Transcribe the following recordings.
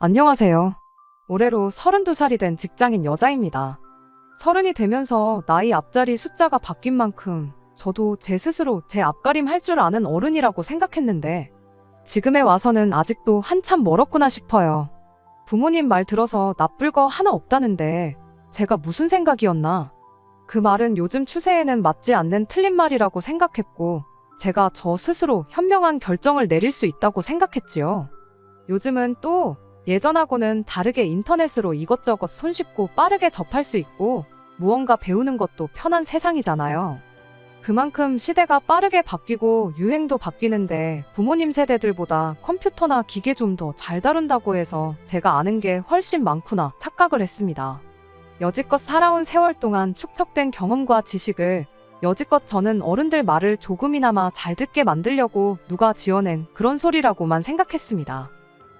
안녕하세요. 올해로 32살이 된 직장인 여자입니다. 30이 되면서 나이 앞자리 숫자가 바뀐 만큼 저도 제 스스로 제 앞가림 할 줄 아는 어른이라고 생각했는데 지금에 와서는 아직도 한참 멀었구나 싶어요. 부모님 말 들어서 나쁠 거 하나 없다는데 제가 무슨 생각이었나? 그 말은 요즘 추세에는 맞지 않는 틀린 말이라고 생각했고 제가 저 스스로 현명한 결정을 내릴 수 있다고 생각했지요. 요즘은 또 예전하고는 다르게 인터넷으로 이것저것 손쉽고 빠르게 접할 수 있고 무언가 배우는 것도 편한 세상이잖아요. 그만큼 시대가 빠르게 바뀌고 유행도 바뀌는데 부모님 세대들보다 컴퓨터나 기계 좀 더 잘 다룬다고 해서 제가 아는 게 훨씬 많구나 착각을 했습니다. 여지껏 살아온 세월 동안 축적된 경험과 지식을 여지껏 저는 어른들 말을 조금이나마 잘 듣게 만들려고 누가 지어낸 그런 소리라고만 생각했습니다.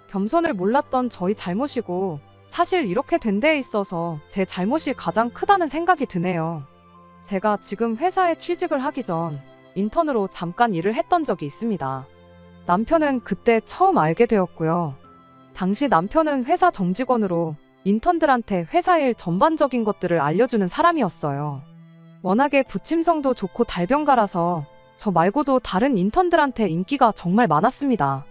겸손을 몰랐던 저희 잘못이고 사실 이렇게 된 데에 있어서 제 잘못이 가장 크다는 생각이 드네요. 제가 지금 회사에 취직을 하기 전 인턴으로 잠깐 일을 했던 적이 있습니다. 남편은 그때 처음 알게 되었고요. 당시 남편은 회사 정직원으로 인턴들한테 회사 일 전반적인 것들을 알려주는 사람이었어요. 워낙에 부침성도 좋고 달변가라서 저 말고도 다른 인턴들한테 인기가 정말 많았습니다.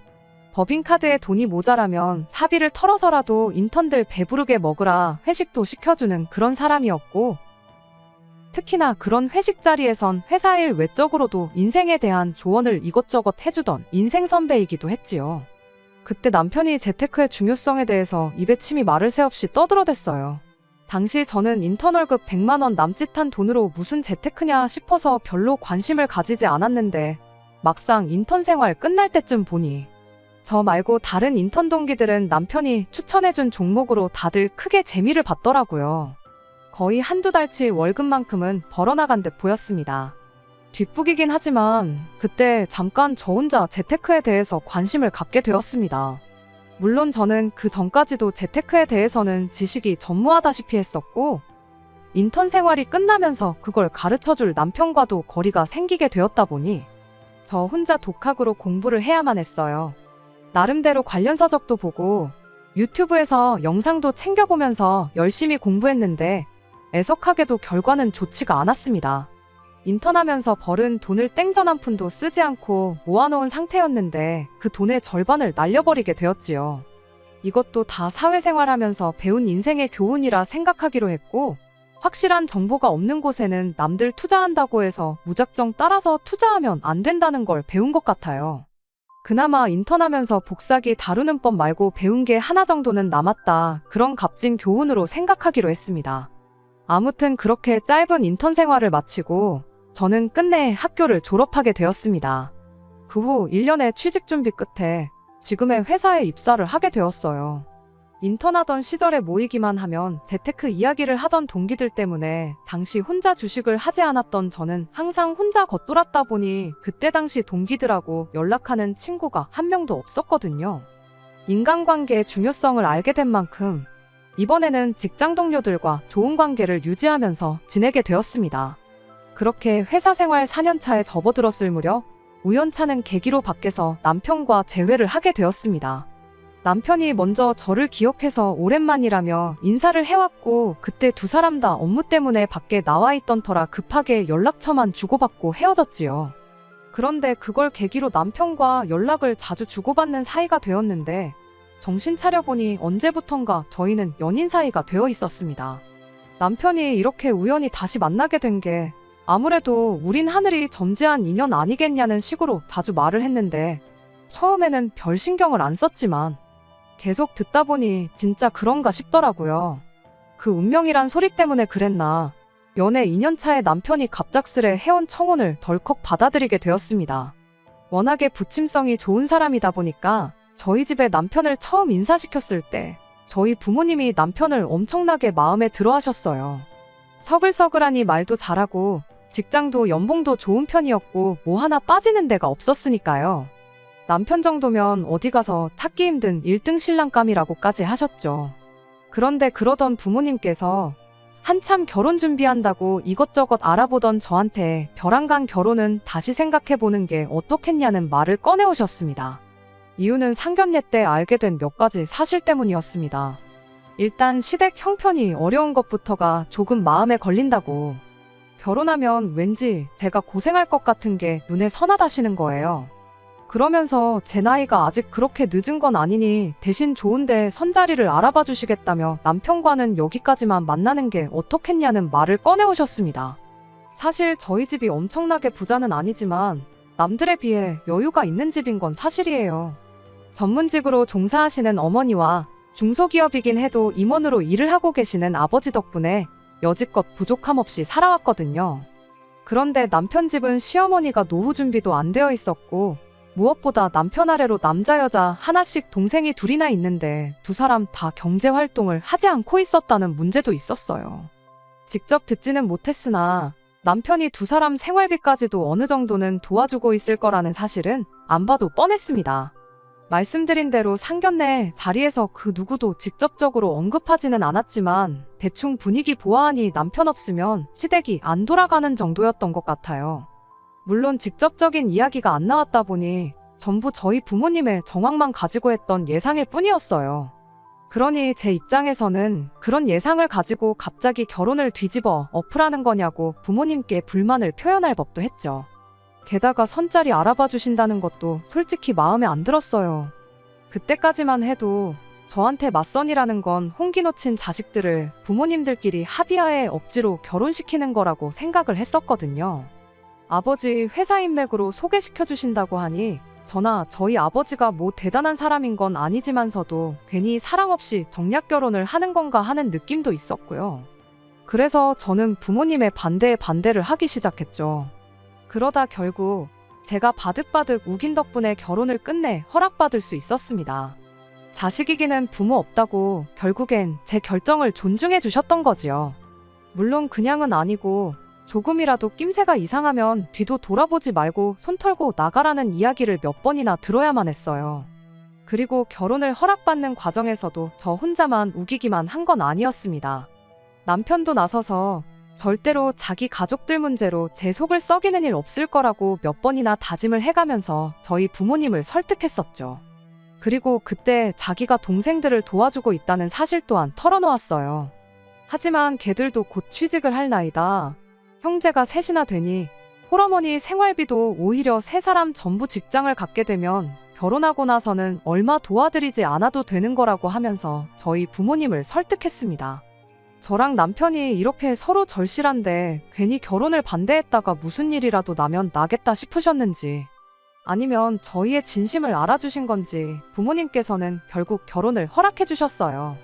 법인카드에 돈이 모자라면 사비를 털어서라도 인턴들 배부르게 먹으라 회식도 시켜주는 그런 사람이었고 특히나 그런 회식 자리에선 회사 일 외적으로도 인생에 대한 조언을 이것저것 해주던 인생 선배이기도 했지요. 그때 남편이 재테크의 중요성에 대해서 입에 침이 마를 새 없이 떠들어댔어요. 당시 저는 인턴 월급 100만 원 남짓한 돈으로 무슨 재테크냐 싶어서 별로 관심을 가지지 않았는데 막상 인턴 생활 끝날 때쯤 보니 저 말고 다른 인턴 동기들은 남편이 추천해준 종목으로 다들 크게 재미를 봤더라고요. 거의 한두 달치 월급만큼은 벌어나간 듯 보였습니다. 뒷북이긴 하지만 그때 잠깐 저 혼자 재테크에 대해서 관심을 갖게 되었습니다. 물론 저는 그 전까지도 재테크에 대해서는 지식이 전무하다시피 했었고 인턴 생활이 끝나면서 그걸 가르쳐줄 남편과도 거리가 생기게 되었다 보니 저 혼자 독학으로 공부를 해야만 했어요. 나름대로 관련 서적도 보고 유튜브에서 영상도 챙겨보면서 열심히 공부했는데 애석하게도 결과는 좋지가 않았습니다. 인턴하면서 벌은 돈을 땡전 한 푼도 쓰지 않고 모아놓은 상태였는데 그 돈의 절반을 날려버리게 되었지요. 이것도 다 사회생활하면서 배운 인생의 교훈이라 생각하기로 했고 확실한 정보가 없는 곳에는 남들 투자한다고 해서 무작정 따라서 투자하면 안 된다는 걸 배운 것 같아요. 그나마 인턴하면서 복사기 다루는 법 말고 배운 게 하나 정도는 남았다. 그런 값진 교훈으로 생각하기로 했습니다. 아무튼 그렇게 짧은 인턴 생활을 마치고 저는 끝내 학교를 졸업하게 되었습니다. 그 후 1년의 취직 준비 끝에 지금의 회사에 입사를 하게 되었어요. 인턴하던 시절에 모이기만 하면 재테크 이야기를 하던 동기들 때문에 당시 혼자 주식을 하지 않았던 저는 항상 혼자 겉돌았다 보니 그때 당시 동기들하고 연락하는 친구가 한 명도 없었거든요. 인간관계의 중요성을 알게 된 만큼 이번에는 직장 동료들과 좋은 관계를 유지하면서 지내게 되었습니다. 그렇게 회사 생활 4년차에 접어들었을 무렵 우연찮은 계기로 밖에서 남편과 재회를 하게 되었습니다. 남편이 먼저 저를 기억해서 오랜만이라며 인사를 해왔고 그때 두 사람 다 업무 때문에 밖에 나와 있던 터라 급하게 연락처만 주고받고 헤어졌지요. 그런데 그걸 계기로 남편과 연락을 자주 주고받는 사이가 되었는데 정신 차려보니 언제부턴가 저희는 연인 사이가 되어 있었습니다. 남편이 이렇게 우연히 다시 만나게 된 게 아무래도 우린 하늘이 점지한 인연 아니겠냐는 식으로 자주 말을 했는데 처음에는 별 신경을 안 썼지만 계속 듣다 보니 진짜 그런가 싶더라고요. 그 운명이란 소리 때문에 그랬나 연애 2년차에 남편이 갑작스레 해온 청혼을 덜컥 받아들이게 되었습니다. 워낙에 부침성이 좋은 사람이다 보니까 저희 집에 남편을 처음 인사시켰을 때 저희 부모님이 남편을 엄청나게 마음에 들어 하셨어요. 서글서글하니 말도 잘하고 직장도 연봉도 좋은 편이었고 뭐 하나 빠지는 데가 없었으니까요. 남편 정도면 어디 가서 찾기 힘든 1등 신랑감이라고까지 하셨죠. 그런데 그러던 부모님께서 한참 결혼 준비한다고 이것저것 알아보던 저한테 벼랑간 결혼은 다시 생각해보는 게 어떻겠냐는 말을 꺼내오셨습니다. 이유는 상견례 때 알게 된 몇 가지 사실 때문이었습니다. 일단 시댁 형편이 어려운 것부터가 조금 마음에 걸린다고. 결혼하면 왠지 제가 고생할 것 같은 게 눈에 선하다시는 거예요. 그러면서 제 나이가 아직 그렇게 늦은 건 아니니 대신 좋은데 선자리를 알아봐 주시겠다며 남편과는 여기까지만 만나는 게 어떻겠냐는 말을 꺼내오셨습니다. 사실 저희 집이 엄청나게 부자는 아니지만 남들에 비해 여유가 있는 집인 건 사실이에요. 전문직으로 종사하시는 어머니와 중소기업이긴 해도 임원으로 일을 하고 계시는 아버지 덕분에 여지껏 부족함 없이 살아왔거든요. 그런데 남편 집은 시어머니가 노후 준비도 안 되어 있었고 무엇보다 남편 아래로 남자 여자 하나씩 동생이 둘이나 있는데 두 사람 다 경제 활동을 하지 않고 있었다는 문제도 있었어요. 직접 듣지는 못했으나 남편이 두 사람 생활비까지도 어느 정도는 도와주고 있을 거라는 사실은 안 봐도 뻔했습니다. 말씀드린 대로 상견례 자리에서 그 누구도 직접적으로 언급하지는 않았지만 대충 분위기 보아하니 남편 없으면 시댁이 안 돌아가는 정도였던 것 같아요. 물론 직접적인 이야기가 안 나왔다 보니 전부 저희 부모님의 정황만 가지고 했던 예상일 뿐이었어요. 그러니 제 입장에서는 그런 예상을 가지고 갑자기 결혼을 뒤집어 엎으라는 거냐고 부모님께 불만을 표현할 법도 했죠. 게다가 선자리 알아봐 주신다는 것도 솔직히 마음에 안 들었어요. 그때까지만 해도 저한테 맞선이라는 건 홍기 놓친 자식들을 부모님들끼리 합의하에 억지로 결혼시키는 거라고 생각을 했었거든요. 아버지 회사 인맥으로 소개시켜 주신다고 하니 저나 저희 아버지가 뭐 대단한 사람인 건 아니지만서도 괜히 사랑 없이 정략 결혼을 하는 건가 하는 느낌도 있었고요. 그래서 저는 부모님의 반대에 반대를 하기 시작했죠. 그러다 결국 제가 바득바득 우긴 덕분에 결혼을 끝내 허락받을 수 있었습니다. 자식이기는 부모 없다고 결국엔 제 결정을 존중해 주셨던 거지요. 물론 그냥은 아니고 조금이라도 낌새가 이상하면 뒤도 돌아보지 말고 손 털고 나가라는 이야기를 몇 번이나 들어야만 했어요. 그리고 결혼을 허락받는 과정에서도 저 혼자만 우기기만 한 건 아니었습니다. 남편도 나서서 절대로 자기 가족들 문제로 제 속을 썩이는 일 없을 거라고 몇 번이나 다짐을 해가면서 저희 부모님을 설득했었죠. 그리고 그때 자기가 동생들을 도와주고 있다는 사실 또한 털어놓았어요. 하지만 걔들도 곧 취직을 할 나이다. 형제가 셋이나 되니 홀어머니 생활비도 오히려 세 사람 전부 직장을 갖게 되면 결혼하고 나서는 얼마 도와드리지 않아도 되는 거라고 하면서 저희 부모님을 설득했습니다. 저랑 남편이 이렇게 서로 절실한데 괜히 결혼을 반대했다가 무슨 일이라도 나면 나겠다 싶으셨는지 아니면 저희의 진심을 알아주신 건지 부모님께서는 결국 결혼을 허락해 주셨어요.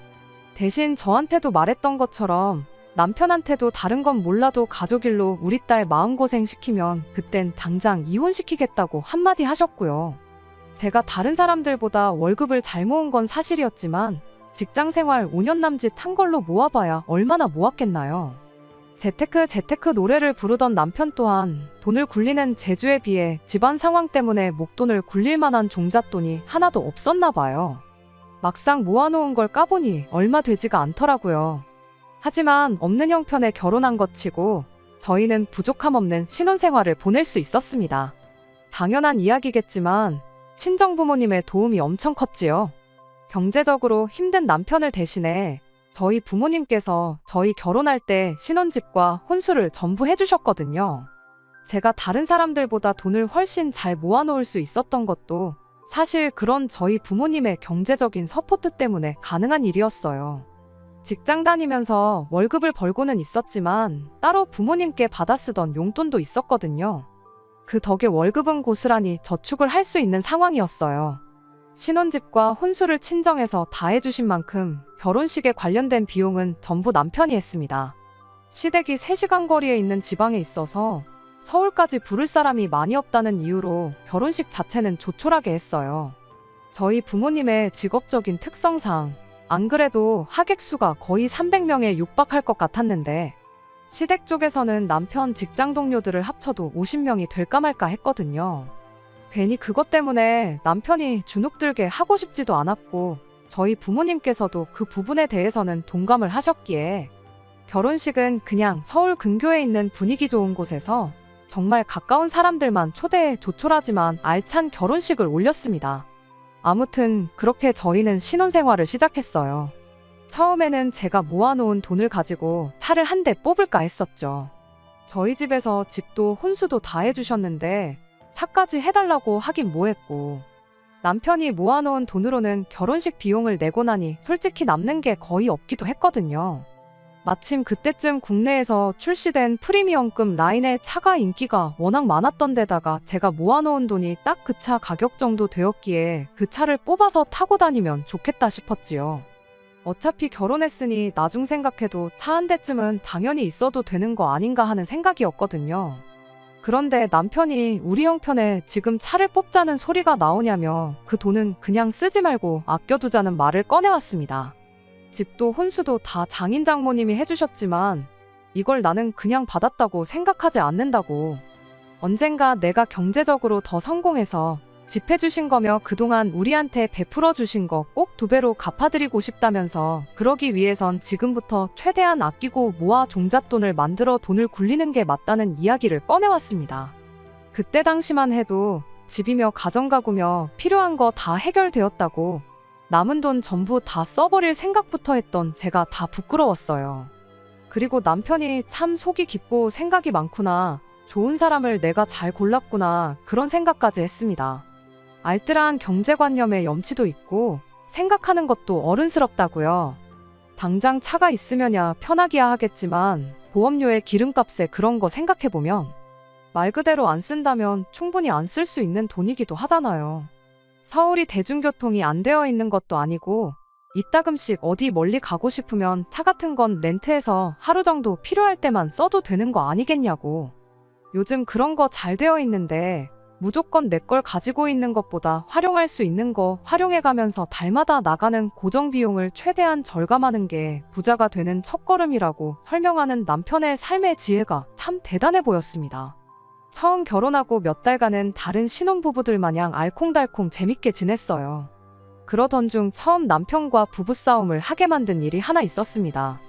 대신 저한테도 말했던 것처럼 남편한테도 다른 건 몰라도 가족 일로 우리 딸 마음고생 시키면 그땐 당장 이혼시키겠다고 한마디 하셨고요. 제가 다른 사람들보다 월급을 잘 모은 건 사실이었지만 직장생활 5년 남짓 한 걸로 모아봐야 얼마나 모았겠나요. 재테크 노래를 부르던 남편 또한 돈을 굴리는 재주에 비해 집안 상황 때문에 목돈을 굴릴 만한 종잣돈이 하나도 없었나 봐요. 막상 모아놓은 걸 까보니 얼마 되지가 않더라고요. 하지만 없는 형편에 결혼한 것 치고 저희는 부족함 없는 신혼생활을 보낼 수 있었습니다. 당연한 이야기겠지만 친정부모님의 도움이 엄청 컸지요. 경제적으로 힘든 남편을 대신해 저희 부모님께서 저희 결혼할 때 신혼집과 혼수를 전부 해주셨거든요. 제가 다른 사람들보다 돈을 훨씬 잘 모아놓을 수 있었던 것도 사실 그런 저희 부모님의 경제적인 서포트 때문에 가능한 일이었어요. 직장 다니면서 월급을 벌고는 있었지만 따로 부모님께 받아 쓰던 용돈도 있었거든요. 그 덕에 월급은 고스란히 저축을 할 수 있는 상황이었어요. 신혼집과 혼수를 친정에서 다 해주신 만큼 결혼식에 관련된 비용은 전부 남편이 했습니다. 시댁이 3시간 거리에 있는 지방에 있어서 서울까지 부를 사람이 많이 없다는 이유로 결혼식 자체는 조촐하게 했어요. 저희 부모님의 직업적인 특성상 안 그래도 하객 수가 거의 300명에 육박할 것 같았는데 시댁 쪽에서는 남편 직장 동료들을 합쳐도 50명이 될까 말까 했거든요. 괜히 그것 때문에 남편이 주눅들게 하고 싶지도 않았고 저희 부모님께서도 그 부분에 대해서는 동감을 하셨기에 결혼식은 그냥 서울 근교에 있는 분위기 좋은 곳에서 정말 가까운 사람들만 초대해 조촐하지만 알찬 결혼식을 올렸습니다. 아무튼 그렇게 저희는 신혼생활을 시작했어요. 처음에는 제가 모아놓은 돈을 가지고 차를 한 대 뽑을까 했었죠. 저희 집에서 집도 혼수도 다 해주셨는데 차까지 해달라고 하긴 뭐했고, 남편이 모아놓은 돈으로는 결혼식 비용을 내고 나니 솔직히 남는 게 거의 없기도 했거든요. 마침 그때쯤 국내에서 출시된 프리미엄급 라인의 차가 인기가 워낙 많았던 데다가 제가 모아놓은 돈이 딱 그 차 가격 정도 되었기에 그 차를 뽑아서 타고 다니면 좋겠다 싶었지요. 어차피 결혼했으니 나중 생각해도 차 한 대쯤은 당연히 있어도 되는 거 아닌가 하는 생각이었거든요. 그런데 남편이 우리 형편에 지금 차를 뽑자는 소리가 나오냐며 그 돈은 그냥 쓰지 말고 아껴두자는 말을 꺼내왔습니다. 집도 혼수도 다 장인 장모님이 해주셨지만 이걸 나는 그냥 받았다고 생각하지 않는다고. 언젠가 내가 경제적으로 더 성공해서 집 해주신 거며 그동안 우리한테 베풀어 주신 거 꼭 2배로 갚아드리고 싶다면서 그러기 위해선 지금부터 최대한 아끼고 모아 종잣돈을 만들어 돈을 굴리는 게 맞다는 이야기를 꺼내왔습니다. 그때 당시만 해도 집이며 가정가구며 필요한 거 다 해결되었다고 남은 돈 전부 다 써버릴 생각부터 했던 제가 다 부끄러웠어요. 그리고 남편이 참 속이 깊고 생각이 많구나, 좋은 사람을 내가 잘 골랐구나, 그런 생각까지 했습니다. 알뜰한 경제관념에 염치도 있고 생각하는 것도 어른스럽다고요. 당장 차가 있으면야 편하기야 하겠지만 보험료에 기름값에 그런 거 생각해보면 말 그대로 안 쓴다면 충분히 안 쓸 수 있는 돈이기도 하잖아요. 서울이 대중교통이 안 되어 있는 것도 아니고 이따금씩 어디 멀리 가고 싶으면 차 같은 건 렌트해서 하루 정도 필요할 때만 써도 되는 거 아니겠냐고. 요즘 그런 거 잘 되어 있는데 무조건 내 걸 가지고 있는 것보다 활용할 수 있는 거 활용해가면서 달마다 나가는 고정 비용을 최대한 절감하는 게 부자가 되는 첫걸음이라고 설명하는 남편의 삶의 지혜가 참 대단해 보였습니다. 처음 결혼하고 몇 달간은 다른 신혼부부들 마냥 알콩달콩 재밌게 지냈어요. 그러던 중 처음 남편과 부부싸움을 하게 만든 일이 하나 있었습니다.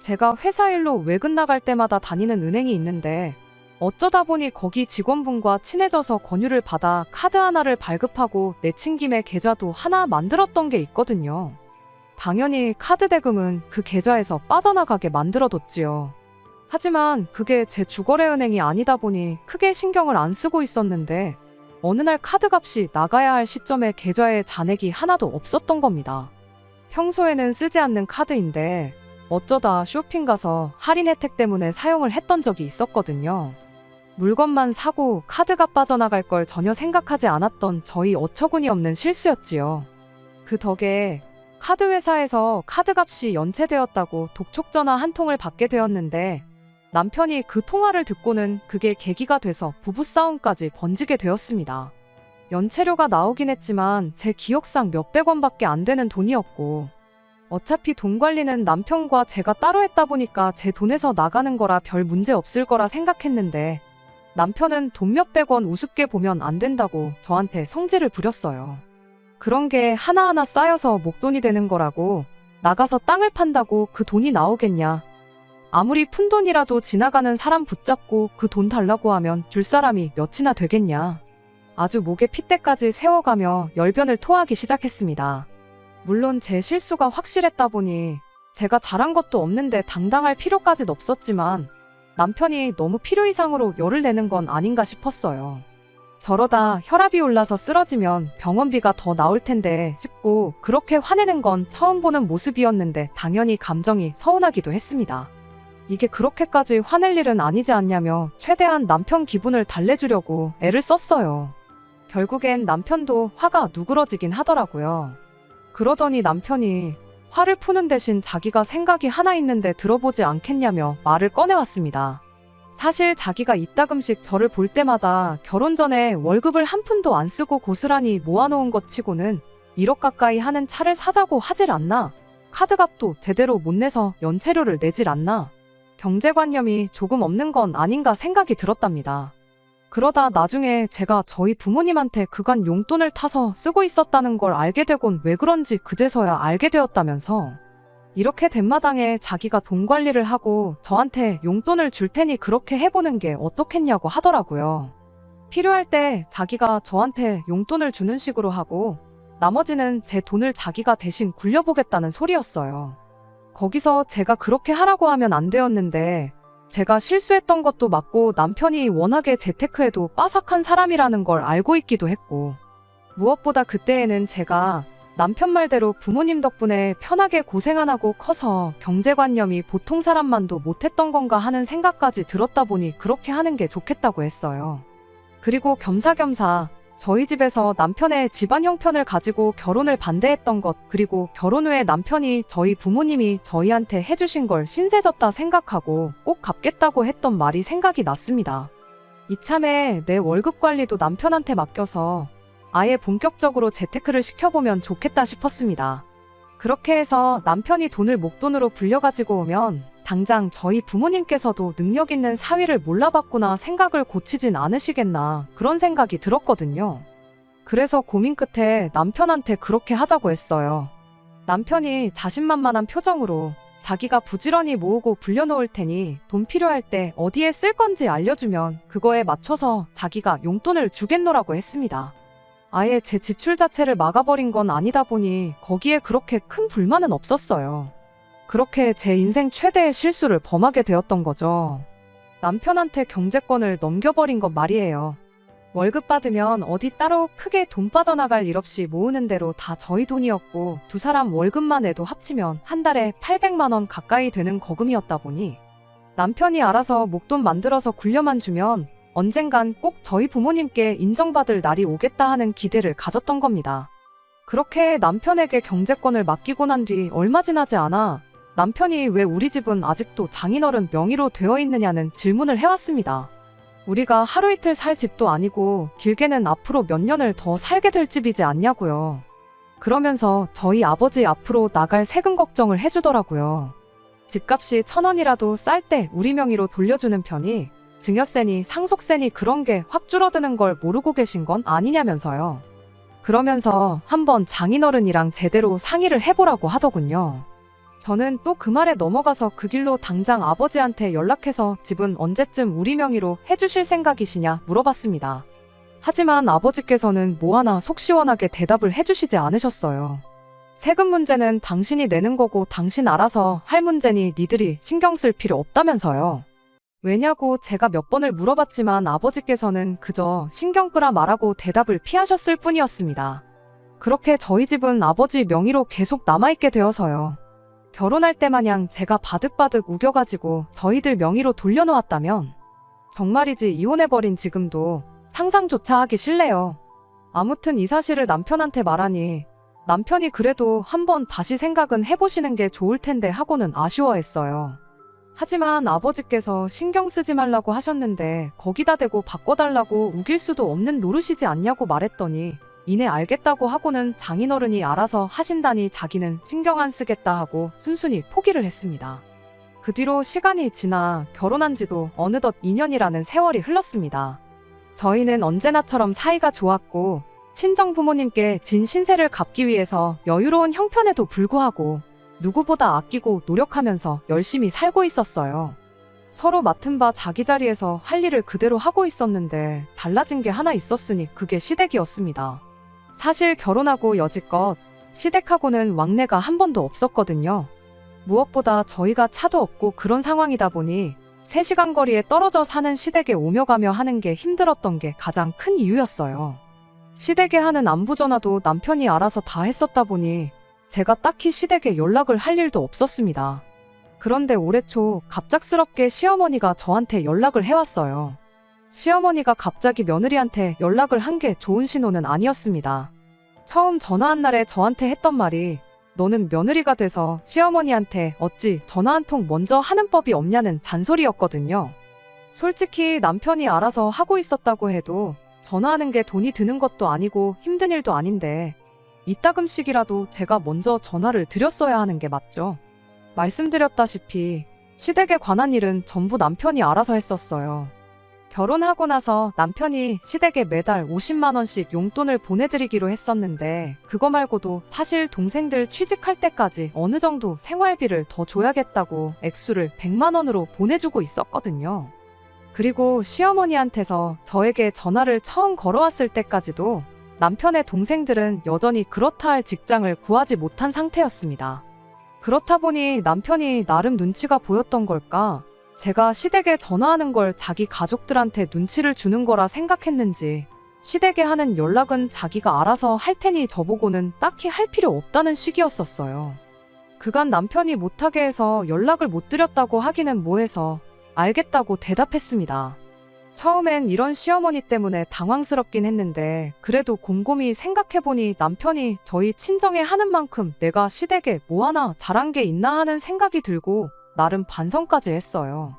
제가 회사 일로 외근 나갈 때마다 다니는 은행이 있는데 어쩌다 보니 거기 직원분과 친해져서 권유를 받아 카드 하나를 발급하고 내친 김에 계좌도 하나 만들었던 게 있거든요. 당연히 카드 대금은 그 계좌에서 빠져나가게 만들어뒀지요. 하지만 그게 제 주거래은행이 아니다 보니 크게 신경을 안 쓰고 있었는데 어느 날 카드값이 나가야 할 시점에 계좌에 잔액이 하나도 없었던 겁니다. 평소에는 쓰지 않는 카드인데 어쩌다 쇼핑 가서 할인 혜택 때문에 사용을 했던 적이 있었거든요. 물건만 사고 카드가 빠져나갈 걸 전혀 생각하지 않았던 저희 어처구니 없는 실수였지요. 그 덕에 카드 회사에서 카드값이 연체되었다고 독촉전화 한 통을 받게 되었는데 남편이 그 통화를 듣고는 그게 계기가 돼서 부부싸움까지 번지게 되었습니다. 연체료가 나오긴 했지만 제 기억상 몇백 원밖에 안 되는 돈이었고 어차피 돈 관리는 남편과 제가 따로 했다 보니까 제 돈에서 나가는 거라 별 문제 없을 거라 생각했는데 남편은 돈 몇백 원 우습게 보면 안 된다고 저한테 성질을 부렸어요. 그런 게 하나하나 쌓여서 목돈이 되는 거라고, 나가서 땅을 판다고 그 돈이 나오겠냐. 아무리 푼돈이라도 지나가는 사람 붙잡고 그 돈 달라고 하면 줄 사람이 몇이나 되겠냐. 아주 목에 핏대까지 세워가며 열변을 토하기 시작했습니다. 물론 제 실수가 확실했다 보니 제가 잘한 것도 없는데 당당할 필요까진 없었지만 남편이 너무 필요 이상으로 열을 내는 건 아닌가 싶었어요. 저러다 혈압이 올라서 쓰러지면 병원비가 더 나올 텐데 싶고 그렇게 화내는 건 처음 보는 모습이었는데 당연히 감정이 서운하기도 했습니다. 이게 그렇게까지 화낼 일은 아니지 않냐며 최대한 남편 기분을 달래주려고 애를 썼어요. 결국엔 남편도 화가 누그러지긴 하더라고요. 그러더니 남편이 화를 푸는 대신 자기가 생각이 하나 있는데 들어보지 않겠냐며 말을 꺼내왔습니다. 사실 자기가 이따금씩 저를 볼 때마다 결혼 전에 월급을 한 푼도 안 쓰고 고스란히 모아놓은 것 치고는 1억 가까이 하는 차를 사자고 하질 않나? 카드값도 제대로 못 내서 연체료를 내질 않나? 경제관념이 조금 없는 건 아닌가 생각이 들었답니다. 그러다 나중에 제가 저희 부모님한테 그간 용돈을 타서 쓰고 있었다는 걸 알게 되곤 왜 그런지 그제서야 알게 되었다면서 이렇게 된 마당에 자기가 돈 관리를 하고 저한테 용돈을 줄 테니 그렇게 해보는 게 어떻겠냐고 하더라고요. 필요할 때 자기가 저한테 용돈을 주는 식으로 하고 나머지는 제 돈을 자기가 대신 굴려보겠다는 소리였어요. 거기서 제가 그렇게 하라고 하면 안 되었는데 제가 실수했던 것도 맞고 남편이 워낙에 재테크에도 빠삭한 사람이라는 걸 알고 있기도 했고 무엇보다 그때에는 제가 남편 말대로 부모님 덕분에 편하게 고생 안 하고 커서 경제관념이 보통 사람만도 못했던 건가 하는 생각까지 들었다 보니 그렇게 하는 게 좋겠다고 했어요. 그리고 겸사겸사 저희 집에서 남편의 집안 형편을 가지고 결혼을 반대했던 것, 그리고 결혼 후에 남편이 저희 부모님이 저희한테 해주신 걸 신세졌다 생각하고 꼭 갚겠다고 했던 말이 생각이 났습니다. 이참에 내 월급 관리도 남편한테 맡겨서 아예 본격적으로 재테크를 시켜보면 좋겠다 싶었습니다. 그렇게 해서 남편이 돈을 목돈으로 불려가지고 오면 당장 저희 부모님께서도 능력 있는 사위를 몰라봤구나 생각을 고치진 않으시겠나 그런 생각이 들었거든요. 그래서 고민 끝에 남편한테 그렇게 하자고 했어요. 남편이 자신만만한 표정으로 자기가 부지런히 모으고 불려놓을 테니 돈 필요할 때 어디에 쓸 건지 알려주면 그거에 맞춰서 자기가 용돈을 주겠노라고 했습니다. 아예 제 지출 자체를 막아버린 건 아니다 보니 거기에 그렇게 큰 불만은 없었어요. 그렇게 제 인생 최대의 실수를 범하게 되었던 거죠. 남편한테 경제권을 넘겨버린 것 말이에요. 월급 받으면 어디 따로 크게 돈 빠져나갈 일 없이 모으는 대로 다 저희 돈이었고 두 사람 월급만 해도 합치면 한 달에 800만 원 가까이 되는 거금이었다 보니 남편이 알아서 목돈 만들어서 굴려만 주면 언젠간 꼭 저희 부모님께 인정받을 날이 오겠다 하는 기대를 가졌던 겁니다. 그렇게 남편에게 경제권을 맡기고 난 뒤 얼마 지나지 않아 남편이 왜 우리 집은 아직도 장인어른 명의로 되어 있느냐는 질문을 해왔습니다. 우리가 하루 이틀 살 집도 아니고 길게는 앞으로 몇 년을 더 살게 될 집이지 않냐고요. 그러면서 저희 아버지 앞으로 나갈 세금 걱정을 해주더라고요. 집값이 1,000원이라도 쌀 때 우리 명의로 돌려주는 편이 증여세니 상속세니 그런 게 확 줄어드는 걸 모르고 계신 건 아니냐면서요. 그러면서 한번 장인어른이랑 제대로 상의를 해보라고 하더군요. 저는 또 그 말에 넘어가서 그 길로 당장 아버지한테 연락해서 집은 언제쯤 우리 명의로 해주실 생각이시냐 물어봤습니다. 하지만 아버지께서는 뭐 하나 속 시원하게 대답을 해주시지 않으셨어요. 세금 문제는 당신이 내는 거고 당신 알아서 할 문제니 니들이 신경 쓸 필요 없다면서요. 왜냐고 제가 몇 번을 물어봤지만 아버지께서는 그저 신경 끄라 말하고 대답을 피하셨을 뿐이었습니다. 그렇게 저희 집은 아버지 명의로 계속 남아있게 되어서요. 결혼할 때 마냥 제가 바득바득 우겨가지고 저희들 명의로 돌려놓았다면 정말이지 이혼해버린 지금도 상상조차 하기 싫네요. 아무튼 이 사실을 남편한테 말하니 남편이 그래도 한번 다시 생각은 해보시는 게 좋을 텐데 하고는 아쉬워했어요. 하지만 아버지께서 신경 쓰지 말라고 하셨는데 거기다 대고 바꿔달라고 우길 수도 없는 노릇이지 않냐고 말했더니 이내 알겠다고 하고는 장인어른이 알아서 하신다니 자기는 신경 안 쓰겠다 하고 순순히 포기를 했습니다. 그 뒤로 시간이 지나 결혼한 지도 어느덧 2년이라는 세월이 흘렀습니다. 저희는 언제나처럼 사이가 좋았고 친정 부모님께 진 신세를 갚기 위해서 여유로운 형편에도 불구하고 누구보다 아끼고 노력하면서 열심히 살고 있었어요. 서로 맡은 바 자기 자리에서 할 일을 그대로 하고 있었는데 달라진 게 하나 있었으니 그게 시댁이었습니다. 사실 결혼하고 여지껏 시댁하고는 왕래가 한 번도 없었거든요. 무엇보다 저희가 차도 없고 그런 상황이다 보니 3시간 거리에 떨어져 사는 시댁에 오며 가며 하는 게 힘들었던 게 가장 큰 이유였어요. 시댁에 하는 안부 전화도 남편이 알아서 다 했었다 보니 제가 딱히 시댁에 연락을 할 일도 없었습니다. 그런데 올해 초 갑작스럽게 시어머니가 저한테 연락을 해왔어요. 시어머니가 갑자기 며느리한테 연락을 한 게 좋은 신호는 아니었습니다. 처음 전화한 날에 저한테 했던 말이 너는 며느리가 돼서 시어머니한테 어찌 전화 한 통 먼저 하는 법이 없냐는 잔소리였거든요. 솔직히 남편이 알아서 하고 있었다고 해도 전화하는 게 돈이 드는 것도 아니고 힘든 일도 아닌데 이따금씩이라도 제가 먼저 전화를 드렸어야 하는 게 맞죠. 말씀드렸다시피 시댁에 관한 일은 전부 남편이 알아서 했었어요. 결혼하고 나서 남편이 시댁에 매달 50만 원씩 용돈을 보내드리기로 했었는데 그거 말고도 사실 동생들 취직할 때까지 어느 정도 생활비를 더 줘야겠다고 액수를 100만 원으로 보내주고 있었거든요. 그리고 시어머니한테서 저에게 전화를 처음 걸어왔을 때까지도 남편의 동생들은 여전히 그렇다 할 직장을 구하지 못한 상태였습니다. 그렇다 보니 남편이 나름 눈치가 보였던 걸까? 제가 시댁에 전화하는 걸 자기 가족들한테 눈치를 주는 거라 생각했는지 시댁에 하는 연락은 자기가 알아서 할 테니 저보고는 딱히 할 필요 없다는 식이었었어요. 그간 남편이 못하게 해서 연락을 못 드렸다고 하기는 뭐해서 알겠다고 대답했습니다. 처음엔 이런 시어머니 때문에 당황스럽긴 했는데 그래도 곰곰이 생각해보니 남편이 저희 친정에 하는 만큼 내가 시댁에 뭐 하나 잘한 게 있나 하는 생각이 들고 나름 반성까지 했어요.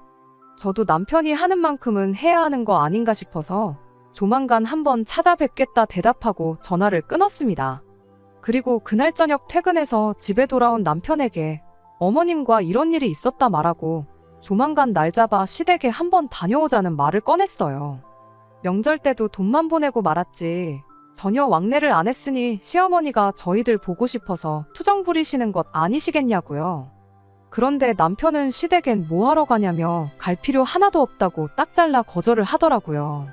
저도 남편이 하는 만큼은 해야 하는 거 아닌가 싶어서 조만간 한번 찾아뵙겠다 대답하고 전화를 끊었습니다. 그리고 그날 저녁 퇴근해서 집에 돌아온 남편에게 어머님과 이런 일이 있었다 말하고 조만간 날 잡아 시댁에 한번 다녀오자는 말을 꺼냈어요. 명절 때도 돈만 보내고 말았지 전혀 왕래를 안 했으니 시어머니가 저희들 보고 싶어서 투정 부리시는 것 아니시겠냐고요. 그런데 남편은 시댁엔 뭐하러 가냐며 갈 필요 하나도 없다고 딱 잘라 거절을 하더라고요.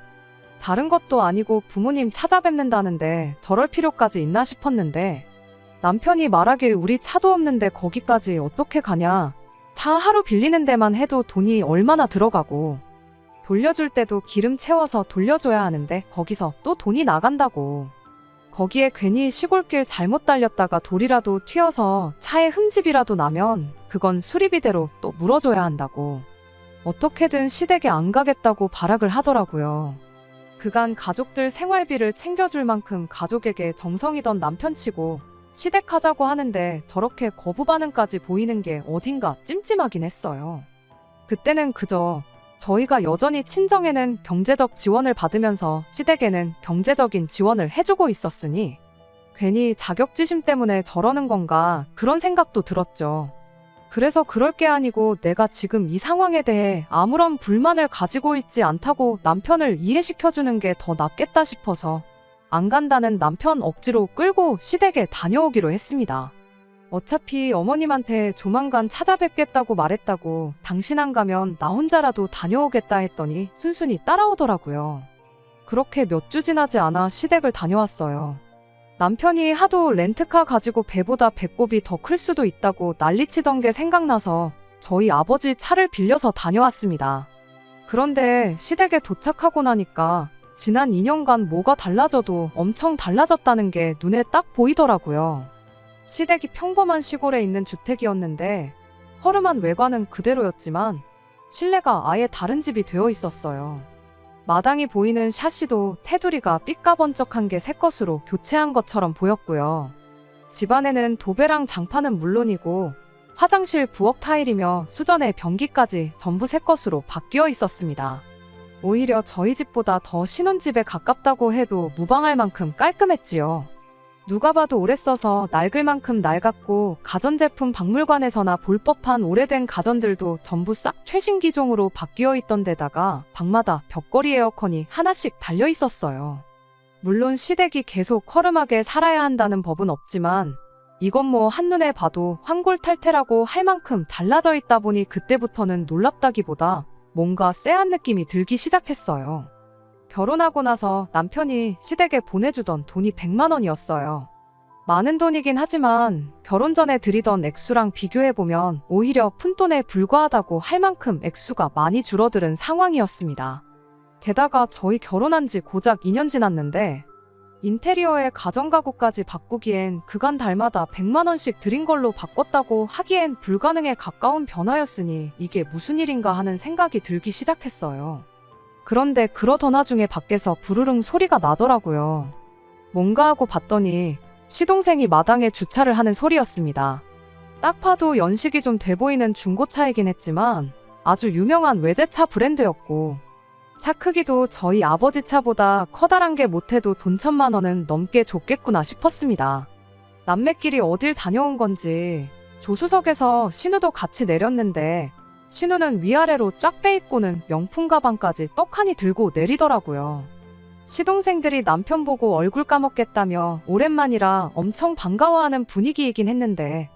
다른 것도 아니고 부모님 찾아뵙는다는데 저럴 필요까지 있나 싶었는데 남편이 말하길 우리 차도 없는데 거기까지 어떻게 가냐. 차 하루 빌리는 데만 해도 돈이 얼마나 들어가고 돌려줄 때도 기름 채워서 돌려줘야 하는데 거기서 또 돈이 나간다고. 거기에 괜히 시골길 잘못 달렸다가 돌이라도 튀어서 차에 흠집이라도 나면 그건 수리비대로 또 물어줘야 한다고. 어떻게든 시댁에 안 가겠다고 발악을 하더라고요. 그간 가족들 생활비를 챙겨줄 만큼 가족에게 정성이던 남편치고 시댁 가자고 하는데 저렇게 거부 반응까지 보이는 게 어딘가 찜찜하긴 했어요. 그때는 그저 저희가 여전히 친정에는 경제적 지원을 받으면서 시댁에는 경제적인 지원을 해주고 있었으니 괜히 자격지심 때문에 저러는 건가 그런 생각도 들었죠. 그래서 그럴 게 아니고 내가 지금 이 상황에 대해 아무런 불만을 가지고 있지 않다고 남편을 이해시켜주는 게 더 낫겠다 싶어서 안 간다는 남편 억지로 끌고 시댁에 다녀오기로 했습니다. 어차피 어머님한테 조만간 찾아뵙겠다고 말했다고 당신 안 가면 나 혼자라도 다녀오겠다 했더니 순순히 따라오더라고요. 그렇게 몇 주 지나지 않아 시댁을 다녀왔어요. 남편이 하도 렌트카 가지고 배보다 배꼽이 더 클 수도 있다고 난리치던 게 생각나서 저희 아버지 차를 빌려서 다녀왔습니다. 그런데 시댁에 도착하고 나니까 지난 2년간 뭐가 달라져도 엄청 달라졌다는 게 눈에 딱 보이더라고요. 시댁이 평범한 시골에 있는 주택이었는데 허름한 외관은 그대로였지만 실내가 아예 다른 집이 되어 있었어요. 마당이 보이는 샤시도 테두리가 삐까번쩍한 게 새 것으로 교체한 것처럼 보였고요. 집안에는 도배랑 장판은 물론이고 화장실 부엌 타일이며 수전의 변기까지 전부 새 것으로 바뀌어 있었습니다. 오히려 저희 집보다 더 신혼집에 가깝다고 해도 무방할 만큼 깔끔했지요. 누가 봐도 오래 써서 낡을 만큼 낡았고 가전제품 박물관에서나 볼 법한 오래된 가전들도 전부 싹 최신 기종으로 바뀌어 있던 데다가 방마다 벽걸이 에어컨이 하나씩 달려 있었어요. 물론 시댁이 계속 허름하게 살아야 한다는 법은 없지만 이건 뭐 한눈에 봐도 환골탈태라고 할 만큼 달라져 있다 보니 그때부터는 놀랍다기보다 뭔가 쎄한 느낌이 들기 시작했어요. 결혼하고 나서 남편이 시댁에 보내주던 돈이 100만 원이었어요. 많은 돈이긴 하지만 결혼 전에 드리던 액수랑 비교해보면 오히려 푼돈에 불과하다고 할 만큼 액수가 많이 줄어드는 상황이었습니다. 게다가 저희 결혼한 지 고작 2년 지났는데 인테리어에 가전가구까지 바꾸기엔 그간 달마다 100만 원씩 들인 걸로 바꿨다고 하기엔 불가능에 가까운 변화였으니 이게 무슨 일인가 하는 생각이 들기 시작했어요. 그런데 그러던 와중에 밖에서 부르릉 소리가 나더라고요. 뭔가 하고 봤더니 시동생이 마당에 주차를 하는 소리였습니다. 딱 봐도 연식이 좀 돼 보이는 중고차이긴 했지만 아주 유명한 외제차 브랜드였고 차 크기도 저희 아버지 차보다 커다란 게 못해도 돈 1,000만 원은 넘게 줬겠구나 싶었습니다. 남매끼리 어딜 다녀온 건지 조수석에서 신우도 같이 내렸는데 신우는 위아래로 쫙 빼입고는 명품 가방까지 떡하니 들고 내리더라고요. 시동생들이 남편 보고 얼굴 까먹겠다며 오랜만이라 엄청 반가워하는 분위기이긴 했는데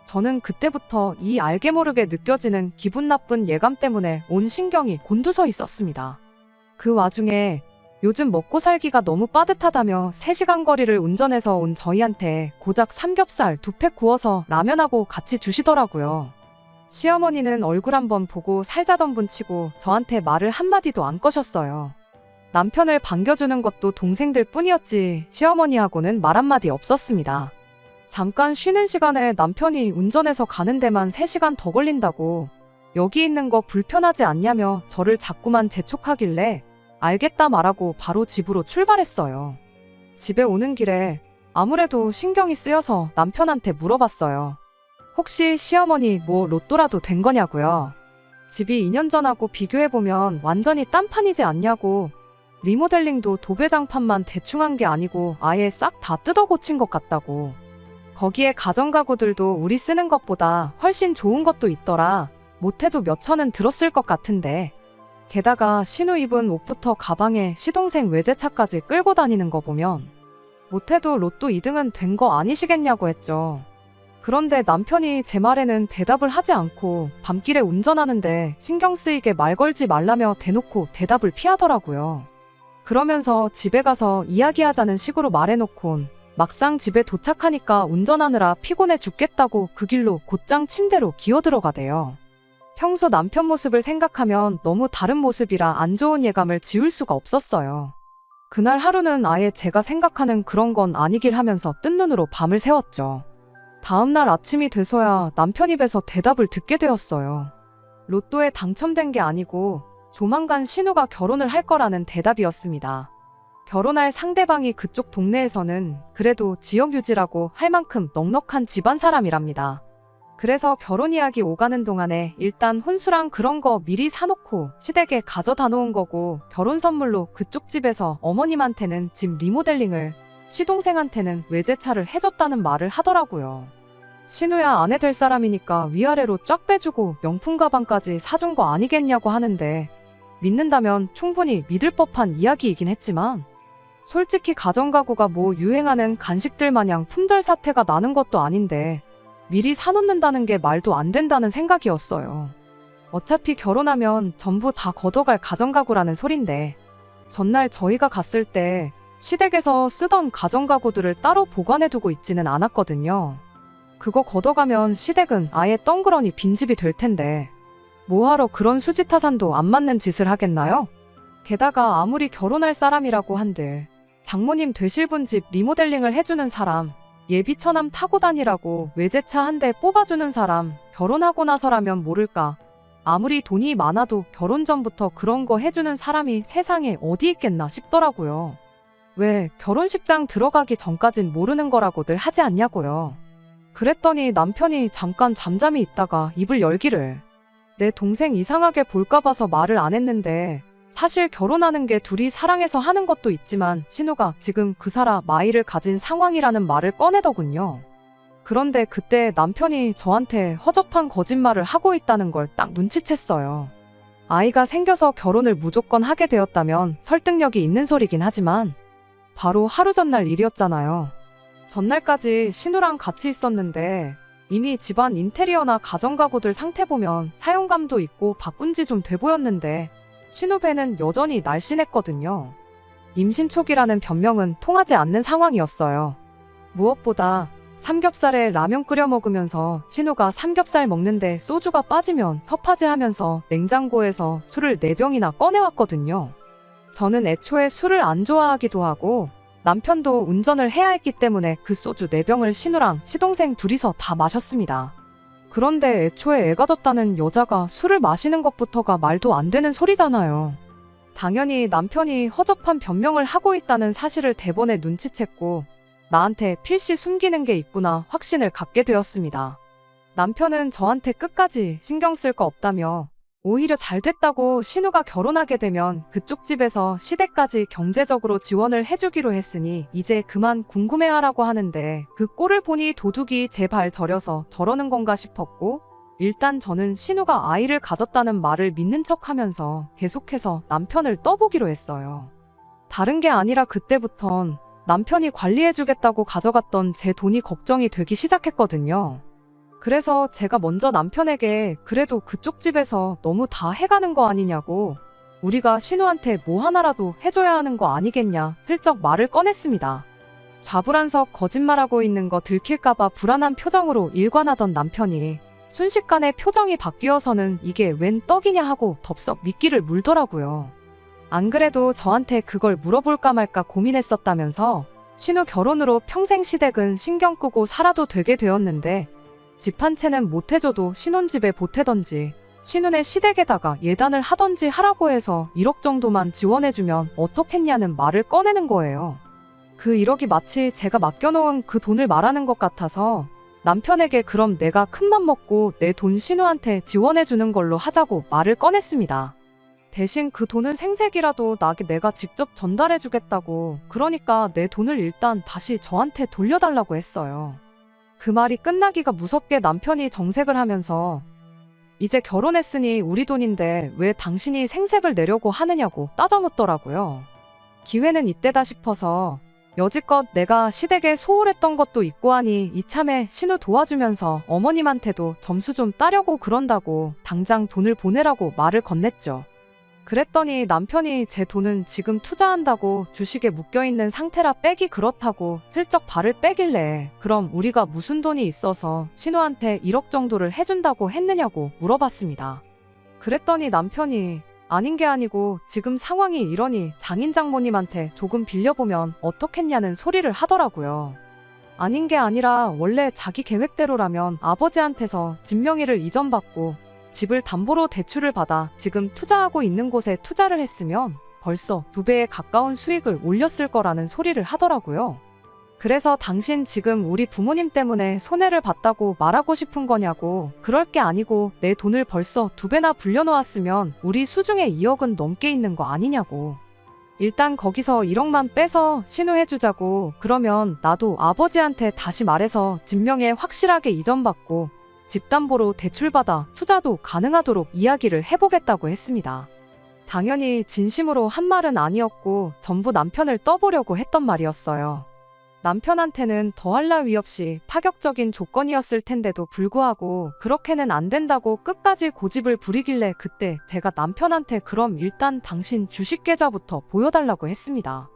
저는 그때부터 이 알게 모르게 느껴지는 기분 나쁜 예감 때문에 온 신경이 곤두서 있었습니다. 그 와중에 요즘 먹고 살기가 너무 빠듯하다며 3시간 거리를 운전해서 온 저희한테 고작 삼겹살 2팩 구워서 라면하고 같이 주시더라고요. 시어머니는 얼굴 한번 보고 살자던 분치고 저한테 말을 한마디도 안 거셨어요. 남편을 반겨주는 것도 동생들 뿐이었지 시어머니하고는 말 한마디 없었습니다. 잠깐 쉬는 시간에 남편이 운전해서 가는 데만 3시간 더 걸린다고 여기 있는 거 불편하지 않냐며 저를 자꾸만 재촉하길래 알겠다 말하고 바로 집으로 출발했어요. 집에 오는 길에 아무래도 신경이 쓰여서 남편한테 물어봤어요. 혹시 시어머니 뭐 로또라도 된 거냐고요. 집이 2년 전하고 비교해보면 완전히 딴판이지 않냐고. 리모델링도 도배장판만 대충 한 게 아니고 아예 싹 다 뜯어 고친 것 같다고. 거기에 가전가구들도 우리 쓰는 것보다 훨씬 좋은 것도 있더라. 못해도 몇 천은 들었을 것 같은데. 게다가 신우 입은 옷부터 가방에 시동생 외제차까지 끌고 다니는 거 보면 못해도 로또 2등은 된 거 아니시겠냐고 했죠. 그런데 남편이 제 말에는 대답을 하지 않고 밤길에 운전하는데 신경 쓰이게 말 걸지 말라며 대놓고 대답을 피하더라고요. 그러면서 집에 가서 이야기하자는 식으로 말해놓곤 막상 집에 도착하니까 운전하느라 피곤해 죽겠다고 그 길로 곧장 침대로 기어들어가대요. 평소 남편 모습을 생각하면 너무 다른 모습이라 안 좋은 예감을 지울 수가 없었어요. 그날 하루는 아예 제가 생각하는 그런 건 아니길 하면서 뜬 눈으로 밤을 새웠죠. 다음날 아침이 돼서야 남편 입에서 대답을 듣게 되었어요. 로또에 당첨된 게 아니고 조만간 신우가 결혼을 할 거라는 대답이었습니다. 결혼할 상대방이 그쪽 동네에서는 그래도 지역 유지라고 할 만큼 넉넉한 집안 사람이랍니다. 그래서 결혼 이야기 오가는 동안에 일단 혼수랑 그런 거 미리 사놓고 시댁에 가져다 놓은 거고 결혼 선물로 그쪽 집에서 어머님한테는 집 리모델링을 시동생한테는 외제차를 해줬다는 말을 하더라고요. 신우야 아내 될 사람이니까 위아래로 쫙 빼주고 명품 가방까지 사준 거 아니겠냐고 하는데 믿는다면 충분히 믿을 법한 이야기이긴 했지만 솔직히 가전가구가 뭐 유행하는 간식들 마냥 품절 사태가 나는 것도 아닌데 미리 사놓는다는 게 말도 안 된다는 생각이었어요. 어차피 결혼하면 전부 다 걷어갈 가전가구라는 소린데 전날 저희가 갔을 때 시댁에서 쓰던 가전가구들을 따로 보관해두고 있지는 않았거든요. 그거 걷어가면 시댁은 아예 덩그러니 빈집이 될 텐데 뭐하러 그런 수지타산도 안 맞는 짓을 하겠나요? 게다가 아무리 결혼할 사람이라고 한들 장모님 되실 분 집 리모델링을 해주는 사람, 예비 처남 타고 다니라고 외제차 한 대 뽑아주는 사람, 결혼하고 나서라면 모를까. 아무리 돈이 많아도 결혼 전부터 그런 거 해주는 사람이 세상에 어디 있겠나 싶더라고요. 왜 결혼식장 들어가기 전까진 모르는 거라고들 하지 않냐고요. 그랬더니 남편이 잠깐 잠잠히 있다가 입을 열기를. 내 동생 이상하게 볼까 봐서 말을 안 했는데 사실 결혼하는 게 둘이 사랑해서 하는 것도 있지만 신우가 지금 그 사람 아이를 가진 상황이라는 말을 꺼내더군요. 그런데 그때 남편이 저한테 허접한 거짓말을 하고 있다는 걸 딱 눈치챘어요. 아이가 생겨서 결혼을 무조건 하게 되었다면 설득력이 있는 소리긴 하지만 바로 하루 전날 일이었잖아요. 전날까지 신우랑 같이 있었는데 이미 집안 인테리어나 가전가구들 상태 보면 사용감도 있고 바꾼 지 좀 돼 보였는데 신우 배는 여전히 날씬했거든요. 임신 초기라는 변명은 통하지 않는 상황이었어요. 무엇보다 삼겹살에 라면 끓여 먹으면서 신우가 삼겹살 먹는데 소주가 빠지면 섭하지하면서 냉장고에서 술을 4병이나 꺼내왔거든요. 저는 애초에 술을 안 좋아하기도 하고 남편도 운전을 해야 했기 때문에 그 소주 4병을 신우랑 시동생 둘이서 다 마셨습니다. 그런데 애초에 애가 졌다는 여자가 술을 마시는 것부터가 말도 안 되는 소리잖아요. 당연히 남편이 허접한 변명을 하고 있다는 사실을 대번에 눈치챘고 나한테 필시 숨기는 게 있구나 확신을 갖게 되었습니다. 남편은 저한테 끝까지 신경 쓸 거 없다며 오히려 잘 됐다고 신우가 결혼하게 되면 그쪽 집에서 시댁까지 경제적으로 지원을 해주기로 했으니 이제 그만 궁금해하라고 하는데 그 꼴을 보니 도둑이 제 발 저려서 저러는 건가 싶었고 일단 저는 신우가 아이를 가졌다는 말을 믿는 척하면서 계속해서 남편을 떠보기로 했어요. 다른 게 아니라 그때부턴 남편이 관리해주겠다고 가져갔던 제 돈이 걱정이 되기 시작했거든요. 그래서 제가 먼저 남편에게 그래도 그쪽 집에서 너무 다 해가는 거 아니냐고 우리가 신우한테 뭐 하나라도 해줘야 하는 거 아니겠냐 슬쩍 말을 꺼냈습니다. 좌불안석 거짓말하고 있는 거 들킬까봐 불안한 표정으로 일관하던 남편이 순식간에 표정이 바뀌어서는 이게 웬 떡이냐 하고 덥석 미끼를 물더라고요. 안 그래도 저한테 그걸 물어볼까 말까 고민했었다면서 신우 결혼으로 평생 시댁은 신경 끄고 살아도 되게 되었는데 집 한 채는 못 해줘도 신혼집에 보태던지 신혼의 시댁에다가 예단을 하던지 하라고 해서 1억 정도만 지원해주면 어떻겠냐는 말을 꺼내는 거예요. 그 1억이 마치 제가 맡겨놓은 그 돈을 말하는 것 같아서 남편에게 그럼 내가 큰맘 먹고 내 돈 신우한테 지원해주는 걸로 하자고 말을 꺼냈습니다. 대신 그 돈은 생색이라도 나게 내가 직접 전달해주겠다고, 그러니까 내 돈을 일단 다시 저한테 돌려달라고 했어요. 그 말이 끝나기가 무섭게 남편이 정색을 하면서 이제 결혼했으니 우리 돈인데 왜 당신이 생색을 내려고 하느냐고 따져묻더라고요. 기회는 이때다 싶어서 여지껏 내가 시댁에 소홀했던 것도 있고 하니 이참에 신우 도와주면서 어머님한테도 점수 좀 따려고 그런다고 당장 돈을 보내라고 말을 건넸죠. 그랬더니 남편이 제 돈은 지금 투자한다고 주식에 묶여있는 상태라 빼기 그렇다고 슬쩍 발을 빼길래 그럼 우리가 무슨 돈이 있어서 신우한테 1억 정도를 해준다고 했느냐고 물어봤습니다. 그랬더니 남편이 아닌 게 아니고 지금 상황이 이러니 장인 장모님한테 조금 빌려보면 어떻겠냐는 소리를 하더라고요. 아닌 게 아니라 원래 자기 계획대로라면 아버지한테서 집 명의를 이전받고 집을 담보로 대출을 받아 지금 투자하고 있는 곳에 투자를 했으면 벌써 2배에 가까운 수익을 올렸을 거라는 소리를 하더라고요. 그래서 당신 지금 우리 부모님 때문에 손해를 봤다고 말하고 싶은 거냐고. 그럴 게 아니고 내 돈을 벌써 2배나 불려놓았으면 우리 수중에 2억은 넘게 있는 거 아니냐고. 일단 거기서 1억만 빼서 신우해주자고. 그러면 나도 아버지한테 다시 말해서 집 명예 확실하게 이전받고 집담보로 대출받아 투자도 가능하도록 이야기를 해보겠다고 했습니다. 당연히 진심으로 한 말은 아니었고 전부 남편을 떠보려고 했던 말이었어요. 남편한테는 더할 나위 없이 파격적인 조건이었을 텐데도 불구하고 그렇게는 안 된다고 끝까지 고집을 부리길래 그때 제가 남편한테 그럼 일단 당신 주식 계좌부터 보여달라고 했습니다.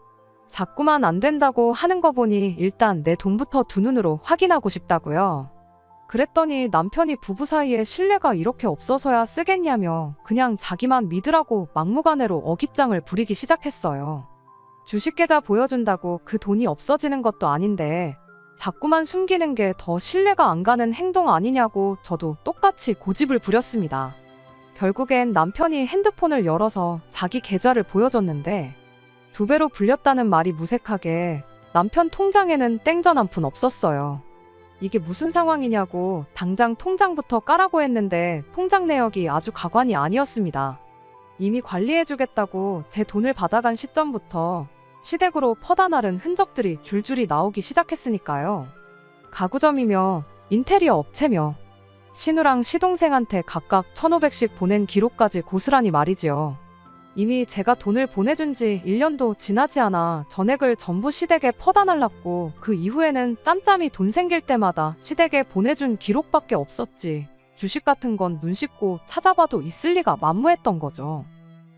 자꾸만 안 된다고 하는 거 보니 일단 내 돈부터 두 눈으로 확인하고 싶다고요. 그랬더니 남편이 부부 사이에 신뢰가 이렇게 없어서야 쓰겠냐며 그냥 자기만 믿으라고 막무가내로 어깃장을 부리기 시작했어요. 주식계좌 보여준다고 그 돈이 없어지는 것도 아닌데 자꾸만 숨기는 게 더 신뢰가 안 가는 행동 아니냐고 저도 똑같이 고집을 부렸습니다. 결국엔 남편이 핸드폰을 열어서 자기 계좌를 보여줬는데 2배로 불렸다는 말이 무색하게 남편 통장에는 땡전 한 푼 없었어요. 이게 무슨 상황이냐고 당장 통장부터 까라고 했는데 통장 내역이 아주 가관이 아니었습니다. 이미 관리해주겠다고 제 돈을 받아간 시점부터 시댁으로 퍼다 나른 흔적들이 줄줄이 나오기 시작했으니까요. 가구점이며 인테리어 업체며 신우랑 시동생한테 각각 1,500씩 보낸 기록까지 고스란히 말이지요. 이미 제가 돈을 보내준 지 1년도 지나지 않아 전액을 전부 시댁에 퍼다 날랐고 그 이후에는 짬짬이 돈 생길 때마다 시댁에 보내준 기록밖에 없었지 주식 같은 건 눈 씻고 찾아봐도 있을 리가 만무했던 거죠.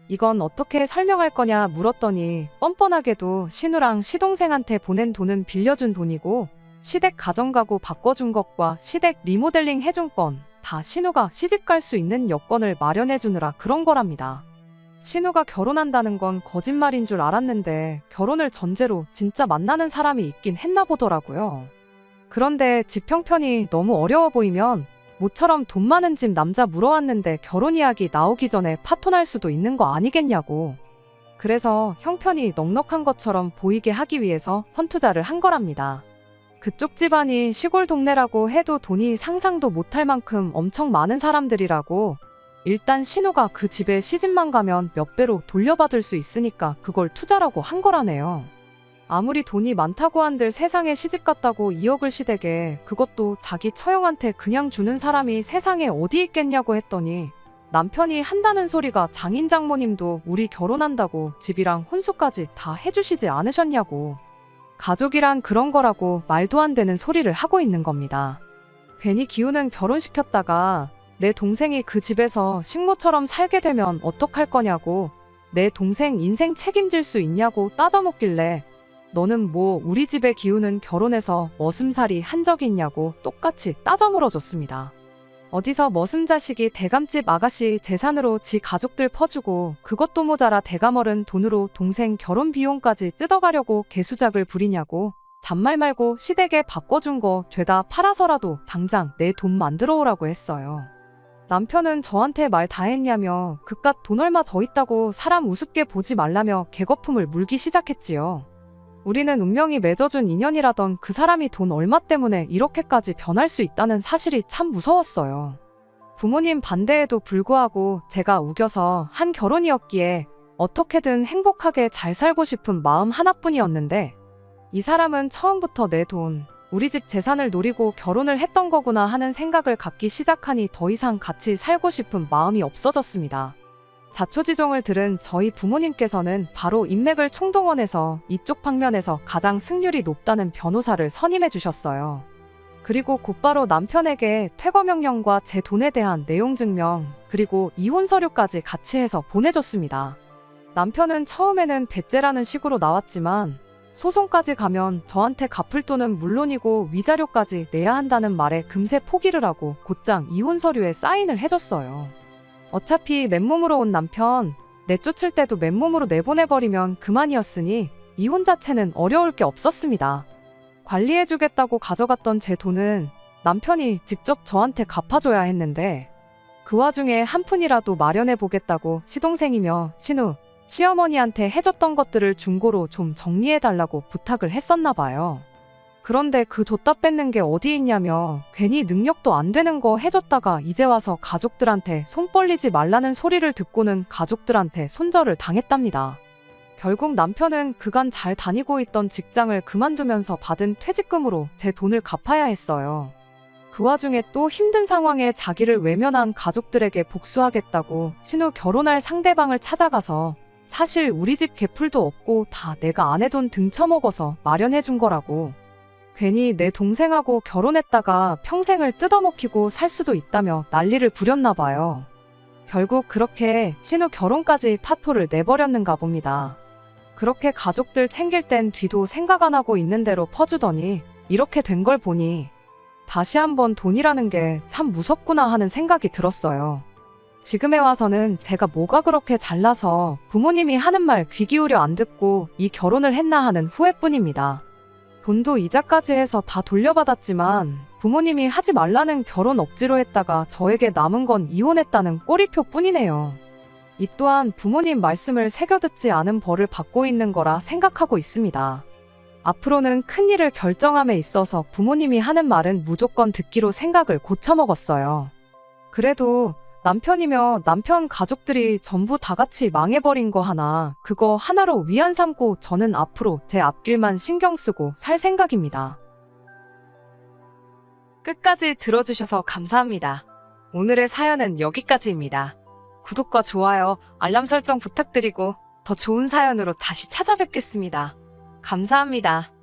이건 어떻게 설명할 거냐 물었더니 뻔뻔하게도 신우랑 시동생한테 보낸 돈은 빌려준 돈이고 시댁 가정가구 바꿔준 것과 시댁 리모델링 해준 건 다 신우가 시집 갈 수 있는 여건을 마련해주느라 그런 거랍니다. 신우가 결혼한다는 건 거짓말인 줄 알았는데 결혼을 전제로 진짜 만나는 사람이 있긴 했나 보더라고요. 그런데 집 형편이 너무 어려워 보이면 모처럼 돈 많은 집 남자 물어왔는데 결혼 이야기 나오기 전에 파토날 수도 있는 거 아니겠냐고. 그래서 형편이 넉넉한 것처럼 보이게 하기 위해서 선투자를 한 거랍니다. 그쪽 집안이 시골 동네라고 해도 돈이 상상도 못할 만큼 엄청 많은 사람들이라고. 일단 신우가 그 집에 시집만 가면 몇 배로 돌려받을 수 있으니까 그걸 투자라고 한 거라네요. 아무리 돈이 많다고 한들 세상에 시집 갔다고 2억을 시댁에, 그것도 자기 처형한테 그냥 주는 사람이 세상에 어디 있겠냐고 했더니 남편이 한다는 소리가 장인 장모님도 우리 결혼한다고 집이랑 혼수까지 다 해주시지 않으셨냐고. 가족이란 그런 거라고 말도 안 되는 소리를 하고 있는 겁니다. 괜히 기우는 결혼시켰다가 내 동생이 그 집에서 식모처럼 살게 되면 어떡할 거냐고. 내 동생 인생 책임질 수 있냐고 따져먹길래 너는 뭐 우리 집의 기우는 결혼해서 머슴살이 한 적이 있냐고 똑같이 따져물어줬습니다. 어디서 머슴 자식이 대감집 아가씨 재산으로 지 가족들 퍼주고 그것도 모자라 대감어른 돈으로 동생 결혼 비용까지 뜯어가려고 개수작을 부리냐고 잔말 말고 시댁에 바꿔준 거 죄다 팔아서라도 당장 내 돈 만들어 오라고 했어요. 남편은 저한테 말 다 했냐며 그깟 돈 얼마 더 있다고 사람 우습게 보지 말라며 개거품을 물기 시작했지요. 우리는 운명이 맺어준 인연이라던 그 사람이 돈 얼마 때문에 이렇게까지 변할 수 있다는 사실이 참 무서웠어요. 부모님 반대에도 불구하고 제가 우겨서 한 결혼이었기에 어떻게든 행복하게 잘 살고 싶은 마음 하나뿐이었는데 이 사람은 처음부터 내 돈, 우리 집 재산을 노리고 결혼을 했던 거구나 하는 생각을 갖기 시작하니 더 이상 같이 살고 싶은 마음이 없어졌습니다. 자초지종을 들은 저희 부모님께서는 바로 인맥을 총동원해서 이쪽 방면에서 가장 승률이 높다는 변호사를 선임해 주셨어요. 그리고 곧바로 남편에게 퇴거 명령과 제 돈에 대한 내용 증명, 그리고 이혼 서류까지 같이 해서 보내줬습니다. 남편은 처음에는 배째라는 식으로 나왔지만 소송까지 가면 저한테 갚을 돈은 물론이고 위자료까지 내야 한다는 말에 금세 포기를 하고 곧장 이혼 서류에 사인을 해줬어요. 어차피 맨몸으로 온 남편, 내쫓을 때도 맨몸으로 내보내버리면 그만이었으니 이혼 자체는 어려울 게 없었습니다. 관리해주겠다고 가져갔던 제 돈은 남편이 직접 저한테 갚아줘야 했는데 그 와중에 한 푼이라도 마련해보겠다고 시동생이며 신우, 시어머니한테 해줬던 것들을 중고로 좀 정리해달라고 부탁을 했었나 봐요. 그런데 그 줬다 뺏는 게 어디 있냐며 괜히 능력도 안 되는 거 해줬다가 이제 와서 가족들한테 손 벌리지 말라는 소리를 듣고는 가족들한테 손절을 당했답니다. 결국 남편은 그간 잘 다니고 있던 직장을 그만두면서 받은 퇴직금으로 제 돈을 갚아야 했어요. 그 와중에 또 힘든 상황에 자기를 외면한 가족들에게 복수하겠다고 신우 결혼할 상대방을 찾아가서 사실 우리 집 개풀도 없고 다 내가 아내 돈 등쳐먹어서 마련해준 거라고. 괜히 내 동생하고 결혼했다가 평생을 뜯어먹히고 살 수도 있다며 난리를 부렸나 봐요. 결국 그렇게 신우 결혼까지 파토를 내버렸는가 봅니다. 그렇게 가족들 챙길 땐 뒤도 생각 안 하고 있는 대로 퍼주더니 이렇게 된 걸 보니 다시 한번 돈이라는 게 참 무섭구나 하는 생각이 들었어요. 지금에 와서는 제가 뭐가 그렇게 잘나서 부모님이 하는 말 귀 기울여 안 듣고 이 결혼을 했나 하는 후회뿐입니다. 돈도 이자까지 해서 다 돌려받았지만 부모님이 하지 말라는 결혼 억지로 했다가 저에게 남은 건 이혼했다는 꼬리표 뿐이네요. 이 또한 부모님 말씀을 새겨듣지 않은 벌을 받고 있는 거라 생각하고 있습니다. 앞으로는 큰일을 결정함에 있어서 부모님이 하는 말은 무조건 듣기로 생각을 고쳐먹었어요. 그래도 남편이며 남편 가족들이 전부 다 같이 망해버린 거 하나, 그거 하나로 위안 삼고 저는 앞으로 제 앞길만 신경 쓰고 살 생각입니다. 끝까지 들어주셔서 감사합니다. 오늘의 사연은 여기까지입니다. 구독과 좋아요, 알람 설정 부탁드리고 더 좋은 사연으로 다시 찾아뵙겠습니다. 감사합니다.